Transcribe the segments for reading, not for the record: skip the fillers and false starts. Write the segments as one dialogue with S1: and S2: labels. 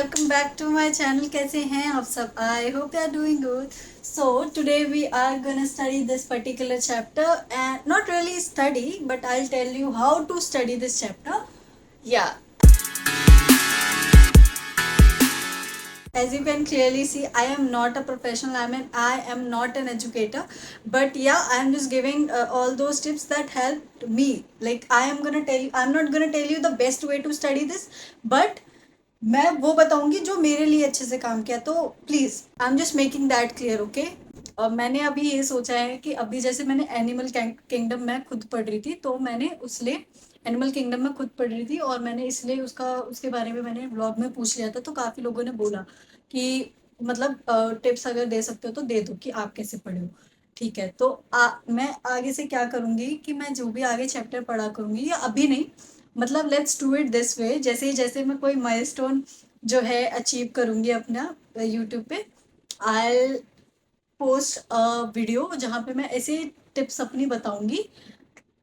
S1: Welcome back to my channel. कैसे हैं आप सब? I hope you are doing good. So today we are gonna study this particular chapter and not really study but I will tell you how to study this chapter. या as you can clearly see, I am not a professional. I am not an educator, but yeah, I am just giving all those tips that helped me. Like I am gonna tell you, I'm not gonna tell you the best way to study this, but मैं वो बताऊंगी जो मेरे लिए अच्छे से काम किया। तो please I am just making that clear, okay. और मैंने अभी ये सोचा है कि अभी जैसे मैंने एनिमल किंगडम में खुद पढ़ रही थी, तो मैंने उसलिए एनिमल किंगडम में खुद पढ़ रही थी और मैंने इसलिए उसके बारे में मैंने व्लॉग में पूछ लिया था। तो काफ़ी लोगों ने बोला कि मतलब टिप्स अगर दे सकते हो तो दे दो कि आप कैसे पढ़े हो। ठीक है, तो मैं आगे से क्या करूँगी कि मैं जो भी आगे चैप्टर पढ़ा करूँगी, या अभी नहीं, मतलब let's do it this way. जैसे मैं कोई माइलस्टोन जो है अचीव करूँगी अपना यूट्यूब पे, आई पोस्ट अ वीडियो जहाँ पे मैं ऐसे टिप्स अपनी बताऊंगी।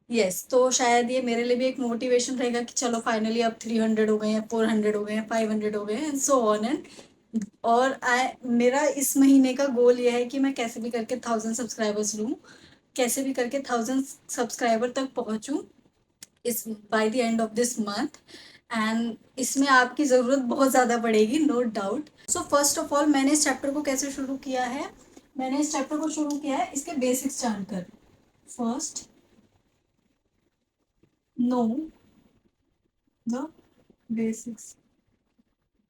S1: यस, तो शायद ये मेरे लिए भी एक मोटिवेशन रहेगा कि चलो फाइनली अब 300 हो गए हैं, 400 हो गए हैं, 500 हो गए हैं, सो ऑन एंड। और मेरा इस महीने का गोल ये है कि मैं कैसे भी करके 1000 सब्सक्राइबर्स लूँ, कैसे भी करके 1000 सब्सक्राइबर तक पहुँचूँ इस by the end of this month. And इसमें आपकी ज़रूरत बहुत ज़्यादा पड़ेगी, no doubt. So first of all मैंने इस चैप्टर को कैसे शुरू किया है? मैंने इस चैप्टर को शुरू किया है इसके बेसिक्स जानकर। First, know the basics.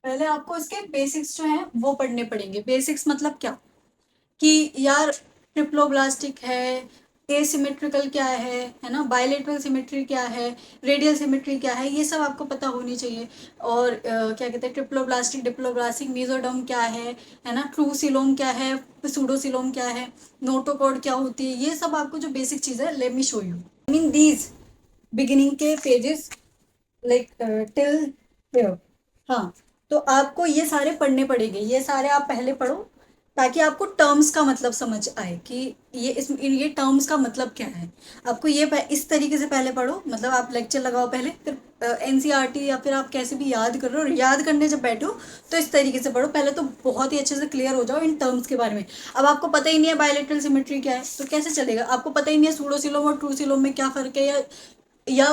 S1: पहले आपको इसके बेसिक्स जो हैं वो पढ़ने पड़ेंगे। बेसिक्स मतलब क्या कि यार ट्रिप्लोब्लास्टिक है, एसिमेट्रिकल क्या है ना, बायलेटरल सिमेट्री क्या है, रेडियल सिमेट्री क्या है, ये सब आपको पता होनी चाहिए। और क्या कहते हैं, ट्रिप्लोब्लास्टिक, डिप्लोब्लास्टिक, मीजोडर्म क्या है ना, ट्रू सिलोम क्या है, सूडोसिलोम क्या है, नोटोकॉड क्या होती है, ये सब आपको जो बेसिक चीज़ है, let me show you. I mean these beginning के पेजेस लाइक टिल। हाँ, तो आपको ये सारे पढ़ने पड़ेंगे, ये सारे आप पहले पढ़ो ताकि आपको टर्म्स का मतलब समझ आए कि ये टर्म्स का मतलब क्या है। आपको ये इस तरीके से पहले पढ़ो, मतलब आप लेक्चर लगाओ पहले, फिर एनसीईआरटी या फिर आप कैसे भी याद कर रहे हो, याद करने जब बैठो तो इस तरीके से पढ़ो पहले, तो बहुत ही अच्छे से क्लियर हो जाओ इन टर्म्स के बारे में। अब आपको पता ही नहीं है बायलेटरल सिमेट्री क्या है तो कैसे चलेगा? आपको पता ही नहीं है सूडोसिलोम और ट्रू सिलोम में क्या फ़र्क है, या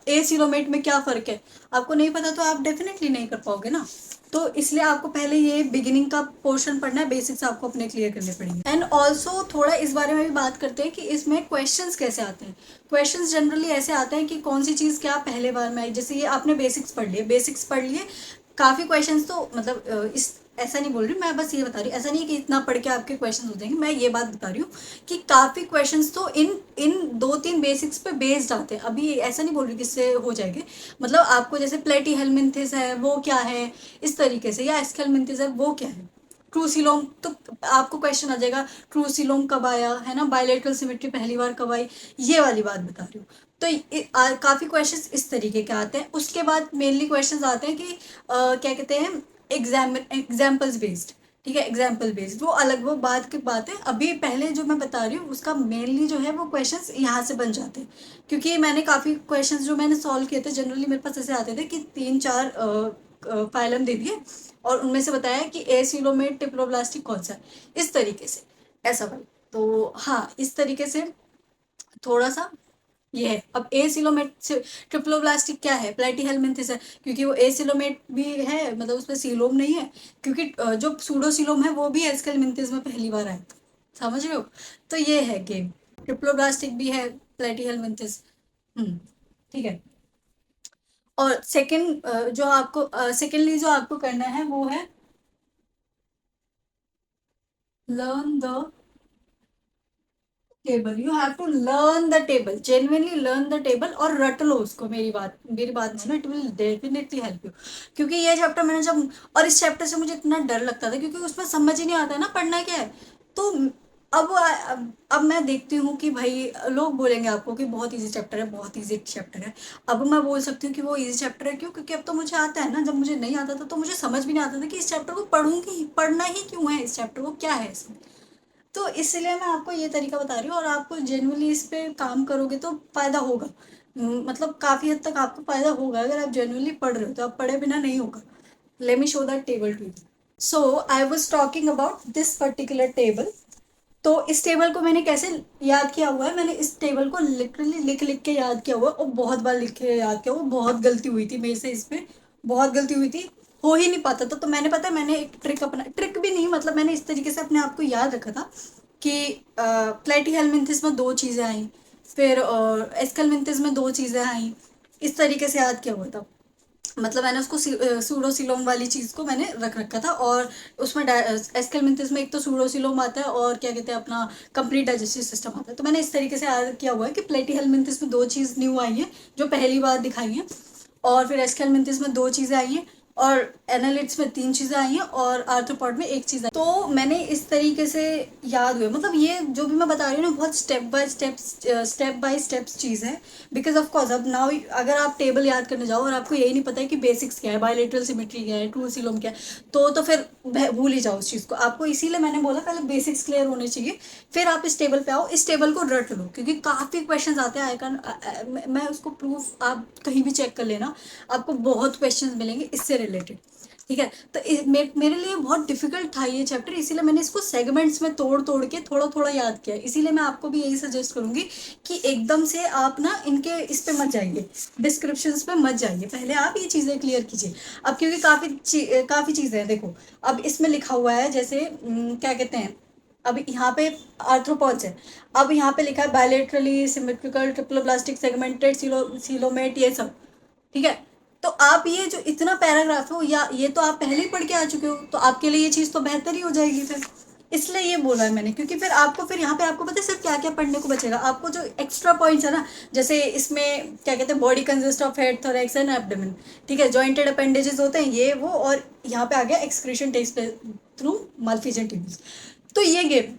S1: ए सिलोमेट में क्या फ़र्क है, आपको नहीं पता तो आप डेफिनेटली नहीं कर पाओगे ना। तो इसलिए आपको पहले ये बिगिनिंग का पोर्शन पढ़ना है, बेसिक्स आपको अपने क्लियर करने पड़ेंगे। एंड ऑल्सो थोड़ा इस बारे में भी बात करते हैं कि इसमें क्वेश्चंस कैसे आते हैं। क्वेश्चंस जनरली ऐसे आते हैं कि कौन सी चीज़ क्या पहले बार में आई। जैसे ये आपने बेसिक्स पढ़ लिए, काफ़ी क्वेश्चंस तो मतलब इस ऐसा नहीं बोल रही मैं, बस ये बता रही हूँ, ऐसा नहीं है कि इतना पढ़ के आपके क्वेश्चन हो जाएंगे। मैं ये बात बता रही हूँ कि काफ़ी क्वेश्चंस तो इन इन 2-3 बेसिक्स पे बेस्ड आते हैं। अभी ऐसा नहीं बोल रही कि इससे हो जाएंगे, मतलब आपको जैसे प्लेटीहेल्मिन्थेस है वो क्या है इस तरीके से, या एस्केलमिन्थेस है वो क्या है, ट्रूसिलोम, तो आपको क्वेश्चन आ जाएगा ट्रूसिलोम कब आया है ना, बायलेटरल सिमेट्री पहली बार कब आई, ये वाली बात बता रही हूँ। तो काफ़ी क्वेश्चंस इस तरीके के आते हैं। उसके बाद मेनली क्वेश्चंस आते हैं कि क्या कहते हैं, एग्जाम्पल्स बेस्ड। ठीक है, एग्जाम्पल बेस्ड वो अलग, वो बात है। अभी पहले जो मैं बता रही हूँ उसका मेनली जो है वो क्वेश्चंस यहाँ से बन जाते हैं, क्योंकि मैंने काफ़ी क्वेश्चंस जो मैंने सॉल्व किए थे जनरली मेरे पास ऐसे आते थे कि 3-4 फाइलम दे दिए और उनमें से बताया कि एसिलोमेट टिप्लोब्लास्टिक कौन सा है, इस तरीके से, ऐसा भाई। तो हाँ, इस तरीके से थोड़ा सा ये है। अब एसिलोमेट ट्रिप्लोब्लास्टिक क्या है, प्लेटीहेल्मिन्थेस है, क्योंकि वो एसिलोमेट भी है, मतलब उसमें सीलोम नहीं है, क्योंकि जो सूडोसिलोम है वो भी एस्केलमिन्थेस में पहली बार आया था। समझ रहे हो? तो ये है गेम। ट्रिप्लोब्लास्टिक भी है, प्लेटीहेल्मिन्थेस। ठीक है। और सेकेंडली जो आपको करना है वो है learn the table. You have to learn the table, genuinely learn the table और रट लो उसको। मेरी बात मानो, it will definitely help you. क्योंकि ये चैप्टर मैंने जब, और इस चैप्टर से मुझे इतना डर लगता था क्योंकि उसमें समझ ही नहीं आता है ना पढ़ना क्या है। तो अब मैं देखती हूँ कि भाई लोग बोलेंगे आपको कि बहुत इजी चैप्टर है, बहुत इजी चैप्टर है। अब मैं बोल सकती हूँ कि वो इजी चैप्टर है, क्यों? क्योंकि अब तो मुझे आता है ना। जब मुझे नहीं आता था तो मुझे समझ भी नहीं आता था कि इस चैप्टर को पढ़ूंगी, पढ़ना ही क्यों है, इस चैप्टर को क्या है इसमें। तो इसलिए मैं आपको ये तरीका बता रही हूँ, और आपको जेन्युइनली इस पे काम करोगे तो फ़ायदा होगा। मतलब काफ़ी हद तक आपको फ़ायदा होगा अगर आप जेन्युइनली पढ़ रहे हो, तो आप पढ़े बिना नहीं होगा। Let me show that table to you. So I was talking about this particular table. तो इस टेबल को मैंने कैसे याद किया हुआ है, मैंने इस टेबल को लिटरली लिख लिख के याद किया हुआ है, और बहुत बार लिख के याद किया हुआ, बहुत गलती हुई थी मेरे से, इसमें बहुत गलती हुई थी, हो ही नहीं पाता था। तो मैंने, पता है, मैंने एक ट्रिक अपना, ट्रिक भी नहीं मतलब, मैंने इस तरीके से अपने आप को याद रखा था कि प्लेटीहेलमिन्थेस में दो चीज़ें आई, फिर एस्केलमिन्थेस में दो चीज़ें आई, इस तरीके से याद किया हुआ था। मतलब मैंने उसको सूडोसिलोम वाली चीज़ को मैंने रख रखा था, और उसमें एस्केलमिन्थेस में एक तो सूडोसिलोम आता है और क्या कहते हैं अपना कंप्लीट डाइजेस्टिव सिस्टम आता है। तो मैंने इस तरीके से याद किया हुआ है कि प्लेटीहेलमिन्थेस में दो चीज़ न्यू आई है जो पहली बार दिखाई है, और फिर एस्केलमिन्थेस में दो चीज़ें आई हैं, और एनालिट्स में तीन चीज़ें आई हैं, और आर्थ्रोपॉड में एक चीज़ आई। तो मैंने इस तरीके से याद हुए, मतलब ये जो भी मैं बता रही हूँ ना, बहुत स्टेप बाय स्टेप्स चीज़ है। बिकॉज ऑफ कोर्स अब नाउ अगर आप टेबल याद करने जाओ और आपको यही नहीं पता है कि बेसिक्स क्या है, बायलेटरल सिमेट्री क्या है, ट्रू सिलोम क्या है, तो फिर भूल ही जाओ उस चीज़ को। आपको इसीलिए मैंने बोला पहले बेसिक्स क्लियर होने चाहिए, फिर आप इस टेबल पे आओ, इस टेबल को रट लो, क्योंकि काफ़ी क्वेश्चंस आते हैं। आई कैन मैं उसको प्रूफ आप कहीं भी चेक कर लेना, आपको बहुत क्वेश्चंस मिलेंगे इससे रिलेटेड। ठीक है, तो मेरे लिए बहुत डिफिकल्ट था ये चैप्टर, इसीलिए मैंने इसको सेगमेंट्स में तोड़ तोड़ के थोड़ा थोड़ा याद किया। इसीलिए मैं आपको भी यही सजेस्ट करूंगी कि एकदम से आप ना इनके इस पे मत जाइए, डिस्क्रिप्शंस पे मत जाइए, पहले आप ये चीज़ें क्लियर कीजिए। अब क्योंकि काफ़ी चीज़ें हैं, देखो अब इसमें लिखा हुआ है, जैसे क्या कहते हैं, अब यहाँ पे आर्थ्रोपॉड्स है, अब यहाँ पे लिखा है bilaterally symmetrical triploblastic segmented coelomate, ये सब। ठीक है, तो आप ये जो इतना पैराग्राफ हो, या ये तो आप पहले ही पढ़ के आ चुके हो, तो आपके लिए ये चीज़ तो बेहतर ही हो जाएगी फिर। इसलिए ये बोला है मैंने, क्योंकि फिर यहाँ पे आपको पता है सिर्फ क्या क्या पढ़ने को बचेगा, आपको जो एक्स्ट्रा पॉइंट्स है ना, जैसे इसमें क्या कहते हैं, body consist of head, thorax and abdomen. ठीक है, जॉइंटेड अपेंडेजेस होते हैं ये वो, और यहाँ पे आ गया excretion takes through Malpighian tubes. तो ये गेम,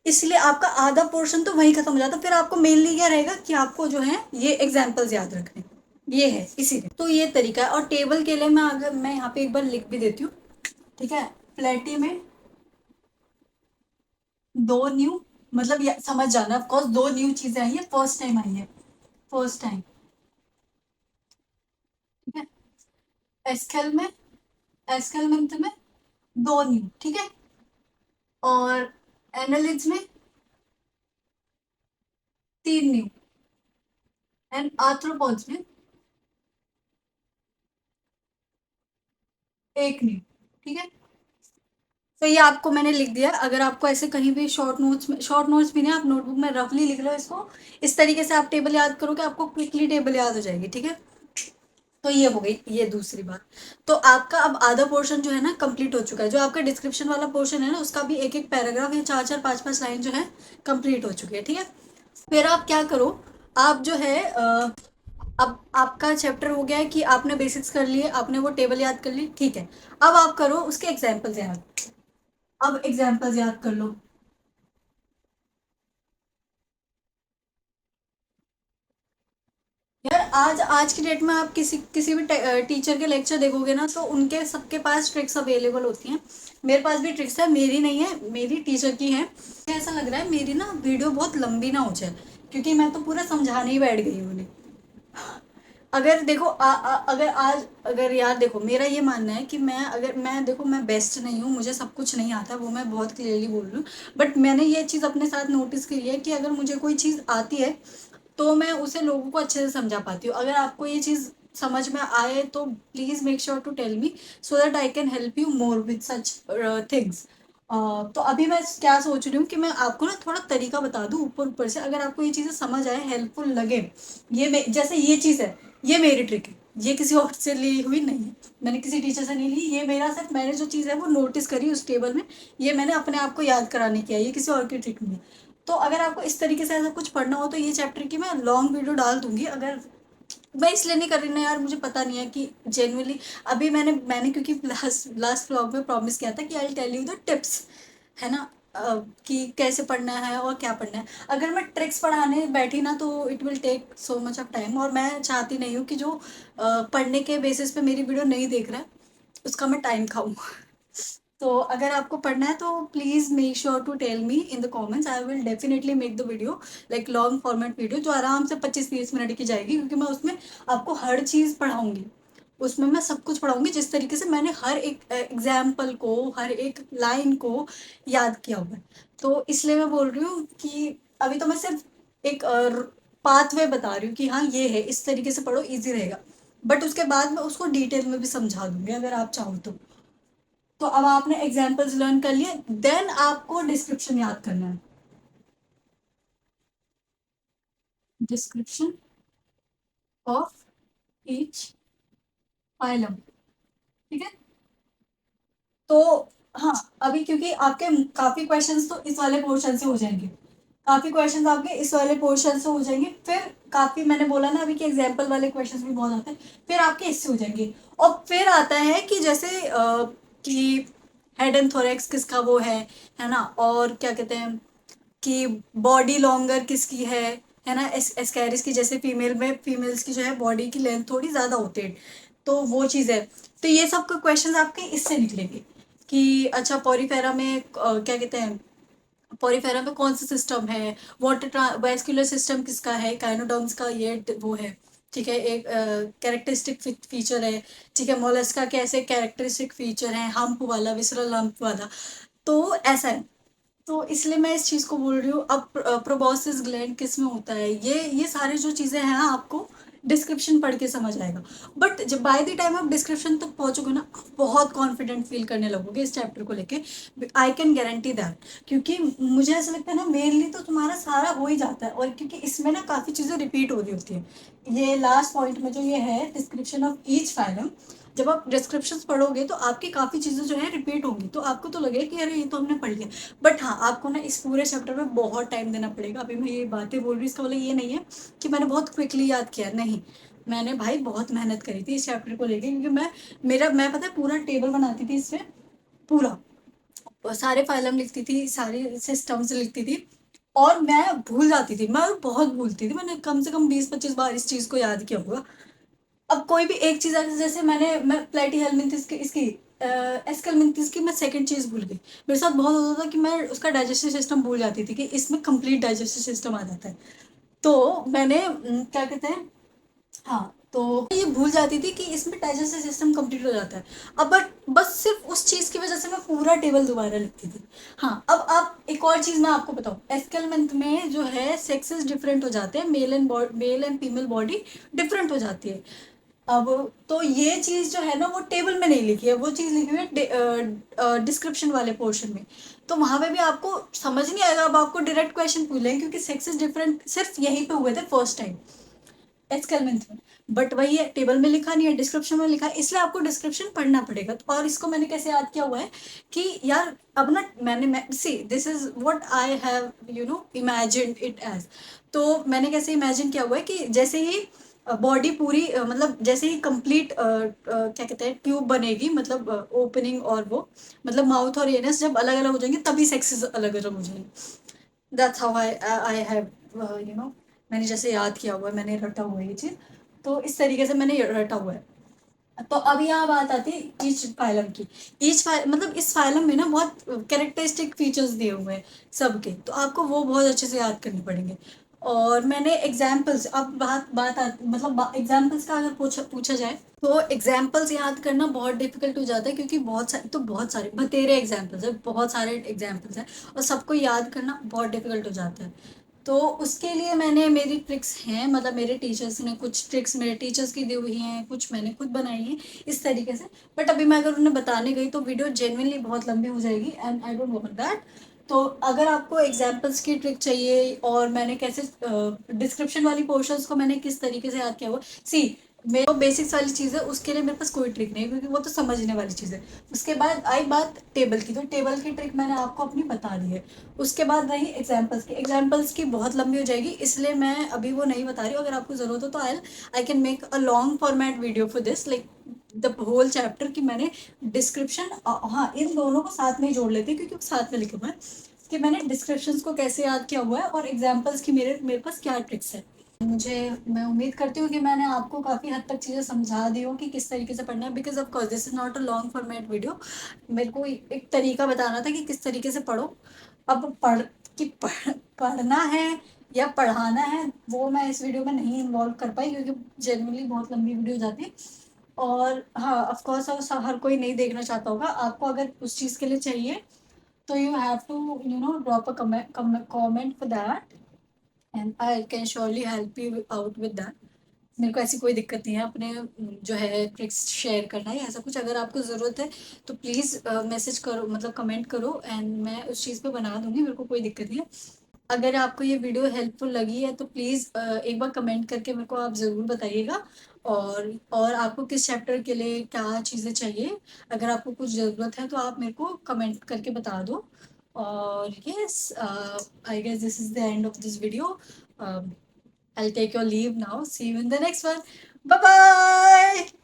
S1: इसलिए आपका आधा पोर्शन तो वहीं खत्म हो जाता, फिर आपको मेनली क्या रहेगा कि आपको जो है ये एग्जाम्पल्स याद रखने, ये है इसीलिए। तो ये तरीका है, और टेबल के लिए मैं, अगर मैं यहाँ पे एक बार लिख भी देती हूँ, ठीक है, प्लेटी में दो न्यू, मतलब ये समझ जाना, ऑफ कोर्स दो न्यू चीजें आई है, फर्स्ट टाइम आई है, फर्स्ट टाइम। ठीक है, एस्केल में, एस्केल में दो न्यू, ठीक है, और एनालिज में तीन न्यू, एंड आर्थ्रोपॉड्स में एक न्यू। ठीक है, तो ये आपको मैंने लिख दिया, अगर आपको ऐसे कहीं भी शॉर्ट नोट्स में, शॉर्ट नोट्स भी नहीं, आप नोटबुक में रफली लिख लो इसको, इस तरीके से आप टेबल याद करोगे, आपको क्विकली टेबल याद हो जाएगी। ठीक है, तो ये हो गई ये दूसरी बात। तो आपका अब आधा पोर्शन जो है ना कंप्लीट हो चुका है, जो आपका डिस्क्रिप्शन वाला पोर्शन है ना, उसका भी एक एक पैराग्राफ या चार चार पांच पांच लाइन जो है कंप्लीट हो चुकी है। ठीक है, फिर आप क्या करो, आप जो है अब आपका चैप्टर हो गया है कि आपने बेसिक्स कर लिए, आपने वो टेबल याद कर ली, ठीक है, अब आप करो उसके एग्जाम्पल्स याद, अब एग्जाम्पल्स याद कर लो। यार आज आज की डेट में आप किसी किसी भी टीचर के लेक्चर देखोगे ना, तो उनके सबके पास ट्रिक्स अवेलेबल होती हैं। मेरे पास भी ट्रिक्स है, मेरी नहीं है, मेरी टीचर की है। ऐसा लग रहा है मेरी ना वीडियो बहुत लंबी ना हो जाए, क्योंकि मैं तो पूरा समझाने ही बैठ गई हूँ उन्हें। अगर देखो अगर आज, अगर यार देखो, मेरा ये मानना है कि मैं, अगर मैं देखो, मैं बेस्ट नहीं हूँ, मुझे सब कुछ नहीं आता, वो मैं बहुत क्लियरली बोल रही हूँ, बट मैंने ये चीज़ अपने साथ नोटिस की है कि अगर मुझे कोई चीज़ आती है तो मैं उसे लोगों को अच्छे से समझा पाती हूँ। अगर आपको ये चीज़ समझ में आए तो please make sure to tell me, so that I can help you more with such things. तो अभी मैं क्या सोच रही हूँ कि मैं आपको ना थोड़ा तरीका बता दूँ ऊपर ऊपर से, अगर आपको ये चीज़ें समझ आए, हेल्पफुल लगे, जैसे ये चीज़ है, ये मेरी ट्रिक है, ये किसी और से ली हुई नहीं है, मैंने किसी टीचर से नहीं ली, ये मेरा सिर्फ, मैंने जो चीज़ है वो नोटिस करी उस टेबल में, ये मैंने अपने आप को याद कराने की है, ये किसी और की ट्रिक नहीं है। तो अगर आपको इस तरीके से ऐसा कुछ पढ़ना हो तो ये चैप्टर की मैं लॉन्ग वीडियो डाल दूंगी। अगर मैं इसलिए नहीं कर रही ना यार, मुझे पता नहीं है कि जेन्युइनली, अभी मैंने क्योंकि लास्ट व्लॉग में प्रॉमिस किया था कि I will tell you the tips, है ना, कि कैसे पढ़ना है और क्या पढ़ना है। अगर मैं ट्रिक्स पढ़ाने बैठी ना तो it will take so much of time, और मैं चाहती नहीं हूँ कि जो पढ़ने के बेसिस पे मेरी वीडियो नहीं देख रहा है उसका मैं टाइम खाऊं। तो अगर आपको पढ़ना है तो please make sure to tell me in the comments, I will definitely make the video, like long format video जो आराम से 25-30 मिनट की जाएगी, क्योंकि मैं उसमें आपको हर चीज़ पढ़ाऊंगी। उसमें मैं सब कुछ पढ़ाऊँगी जिस तरीके से मैंने हर एक एग्ज़ाम्पल को, हर एक लाइन को याद किया हुआ है। तो इसलिए मैं बोल रही हूँ कि अभी तो मैं सिर्फ़ एक पाथवे बता रही हूँ कि हाँ, ये है, इस तरीके से पढ़ो ईज़ी रहेगा। बट उसके बाद मैं उसको डिटेल में भी समझा दूँगी अगर आप चाहो तो। तो अब आपने एग्ज़ाम्पल्स लर्न कर लिए, देन आपको डिस्क्रिप्शन याद करना है। डिस्क्रिप्शन ऑफ ईच फाइलम, ठीक है? तो हाँ, अभी क्योंकि आपके काफ़ी क्वेश्चंस तो इस वाले पोर्शन से हो जाएँगे। काफ़ी क्वेश्चंस आपके इस वाले पोर्शन से हो जाएँगे, फिर काफ़ी मैंने बोला ना अभी कि एग्ज़ाम्पल वाले क्वेश्चंस भी बहुत आते हैं, फिर आपके इससे हो जाएँगे। और फिर आता है कि जैसे कि हेड एंड थोरैक्स किसका वो है ना? और क्या कहते हैं कि बॉडी लॉन्गर किसकी है ना? एस्कैरिस की, जैसे फीमेल में फीमेल्स की जो है बॉडी की लेंथ थोड़ी ज़्यादा होती है, तो वो चीज़ है। तो ये सब क्वेश्चंस आपके इससे निकलेंगे कि अच्छा पॉरीफेरा में क्या कहते हैं, पॉरीफेरा में कौन सा सिस्टम है, वाटर वैस्कुलर सिस्टम किसका है, काइनोडर्म्स का ये वो है, ठीक है, एक कैरेक्टरिस्टिक फीचर है, ठीक है, मोलस्क का कैसे कैरेक्टरिस्टिक फीचर है, हम्प वाला, विसरल हम्प वाला, तो ऐसा है। तो इसलिए मैं इस चीज़ को बोल रही हूँ। अब प्रोबॉसिस ग्लैंड किस में होता है, ये सारी जो चीज़ें हैं ना, आपको डिस्क्रिप्शन पढ़ के समझ आएगा। बट जब बाय द टाइम आप डिस्क्रिप्शन तक पहुंचोगे ना, आप बहुत कॉन्फिडेंट फील करने लगोगे इस चैप्टर को लेके। आई कैन गारंटी दैट, क्योंकि मुझे ऐसा लगता है ना, मेनली तो तुम्हारा सारा हो ही जाता है, और क्योंकि इसमें ना काफ़ी चीज़ें रिपीट हो रही होती है। ये लास्ट पॉइंट में जो ये है डिस्क्रिप्शन ऑफ ईच फाइलम, जब आप डिस्क्रिप्शन पढ़ोगे तो आपकी काफ़ी चीज़ें जो है रिपीट होंगी, तो आपको तो लगेगा कि अरे ये तो हमने पढ़ लिया। बट हाँ, आपको ना इस पूरे चैप्टर में बहुत टाइम देना पड़ेगा। अभी मैं ये बातें बोल रही हूँ, इसका मतलब ये नहीं है कि मैंने बहुत क्विकली याद किया, नहीं। मैंने भाई बहुत मेहनत करी थी इस चैप्टर को लेके, क्योंकि मैं पता है पूरा टेबल बनाती थी इसमें, पूरा सारे फाइलम लिखती थी, सारी सिस्टम्स लिखती थी, और मैं भूल जाती थी, मैं बहुत भूलती थी। मैंने कम से कम 20-25 बार इस चीज़ को याद किया होगा। अब कोई भी एक चीज़ आती, जैसे मैं प्लेटीहेल्मिंथिस की इसकी एस्केल्मिंथिस की मैं सेकंड चीज़ भूल गई। मेरे साथ बहुत होता था कि मैं उसका डाइजेस्टिव सिस्टम भूल जाती थी, कि इसमें कंप्लीट डाइजेस्टिव सिस्टम आ जाता है। तो मैंने क्या कहते हैं, हाँ, तो ये भूल जाती थी कि इसमें डाइजेस्टिव सिस्टम कंप्लीट हो जाता है। अब बट बस सिर्फ उस चीज़ की वजह से मैं पूरा टेबल दोबारा लिखती थी। हाँ, अब आप एक और चीज़ मैं आपको बताऊँ, एस्केलमेंट में जो है सेक्सेस डिफरेंट हो जाते हैं, male and female body different हो जाती है। अब तो ये चीज़ जो है ना, वो टेबल में नहीं लिखी है, वो चीज़ लिखी हुई है डिस्क्रिप्शन वाले पोर्शन में। तो वहां पे भी आपको समझ नहीं आएगा, अब आपको डायरेक्ट क्वेश्चन पूछ लेंगे, क्योंकि सेक्सेस डिफरेंट सिर्फ यहीं पे हुए थे फर्स्ट टाइम, एक्सकेल में। बट वही है, टेबल में लिखा नहीं है, डिस्क्रिप्शन में लिखा है, इसलिए आपको डिस्क्रिप्शन पढ़ना पड़ेगा। तो और इसको मैंने कैसे याद किया हुआ है कि यार, अब ना मैं see this is what I have imagined it as. तो मैंने कैसे इमेजिन किया हुआ है कि जैसे ही बॉडी पूरी मतलब जैसे ही कंप्लीट क्या कहते हैं ट्यूब बनेगी, मतलब ओपनिंग, और वो मतलब माउथ और एनस जब अलग अलग हो जाएंगे, तभी सेक्सेस अलग अलग हो जाएंगे। दैट्स हाउ आई हैव मैंने जैसे याद किया हुआ है, मैंने रटा हुआ है ये चीज़। तो इस तरीके से मैंने रटा हुआ है। तो अब यहाँ बात आती है ईच फाइलम की। ईच फाइल मतलब इस फाइलम में ना बहुत कैरेक्टरिस्टिक फीचर्स दिए हुए हैं सबके, तो आपको वो बहुत अच्छे से याद करने पड़ेंगे। और मैंने एग्जाम्पल्स, अब मतलब एग्जाम्पल्स का अगर पूछा जाए, तो एग्जाम्पल्स याद करना बहुत डिफिकल्ट हो जाता है, क्योंकि बहुत सारे बतेरे एग्जाम्पल्स है, बहुत सारे एग्जाम्पल्स हैं, और सबको याद करना बहुत डिफिकल्ट हो जाता है। तो उसके लिए मैंने मेरी ट्रिक्स हैं, मतलब मेरे टीचर्स ने कुछ ट्रिक्स मेरे टीचर्स की दी हुई हैं, कुछ मैंने खुद बनाई हैं इस तरीके से। बट अभी मैं अगर उन्हें बताने गई तो वीडियो जेन्युइनली बहुत लंबी हो जाएगी, and I don't want that. तो अगर आपको एग्जाम्पल्स की ट्रिक चाहिए, और मैंने कैसे डिस्क्रिप्शन वाली पोर्शंस को मैंने किस तरीके से याद किया हुआ, सी मेरे को बेसिक्स वाली चीज़ है, उसके लिए मेरे पास कोई ट्रिक नहीं है, क्योंकि वो तो समझने वाली चीज़ है। उसके बाद आई बात टेबल की, तो टेबल की ट्रिक मैंने आपको अपनी बता दी है। उसके बाद रही एग्जाम्पल्स की बहुत लंबी हो जाएगी, इसलिए मैं अभी वो नहीं बता रही हूँ। अगर आपको ज़रूरत हो तो I can make a long format video for this, like the whole chapter, कि मैंने डिस्क्रिप्शन, हाँ, इन दोनों को साथ में ही जोड़ लेते हैं, क्योंकि वो साथ में लिखे हुए हैं कि मैंने डिस्क्रिप्शंस को कैसे याद किया हुआ है, और एग्जाम्पल्स की मेरे मेरे पास क्या ट्रिक्स है। मुझे मैं उम्मीद करती हूँ कि मैंने आपको काफ़ी हद तक चीज़ें समझा दी हो कि किस तरीके से पढ़ना है, because of course this is not a long format video. मेरे को एक तरीका बताना था कि किस तरीके से पढ़ो। अब पढ़ना है या पढ़ाना है, वो मैं इस वीडियो में नहीं इन्वॉल्व कर पाई, क्योंकि जनरली बहुत लंबी वीडियो हो जाती है। और हाँ, ऑफ कोर्स हर कोई नहीं देखना चाहता होगा। आपको अगर उस चीज़ के लिए चाहिए तो you have to drop a comment for that and I can surely help you out with that. मेरे को ऐसी कोई दिक्कत नहीं है अपने जो है ट्रिक्स शेयर करना है, ऐसा कुछ अगर आपको ज़रूरत है तो प्लीज़ मैसेज करो, मतलब कमेंट करो एंड मैं उस चीज़ पे बना दूंगी, मेरे को कोई दिक्कत नहीं है। अगर आपको ये वीडियो हेल्पफुल लगी है तो प्लीज़ एक बार कमेंट करके मेरे को आप ज़रूर बताइएगा। और आपको किस चैप्टर के लिए क्या चीज़ें चाहिए, अगर आपको कुछ ज़रूरत है तो आप मेरे को कमेंट करके बता दो। और yes, I guess this is the end of this video. I'll take your leave now. See you in the next one. Bye bye.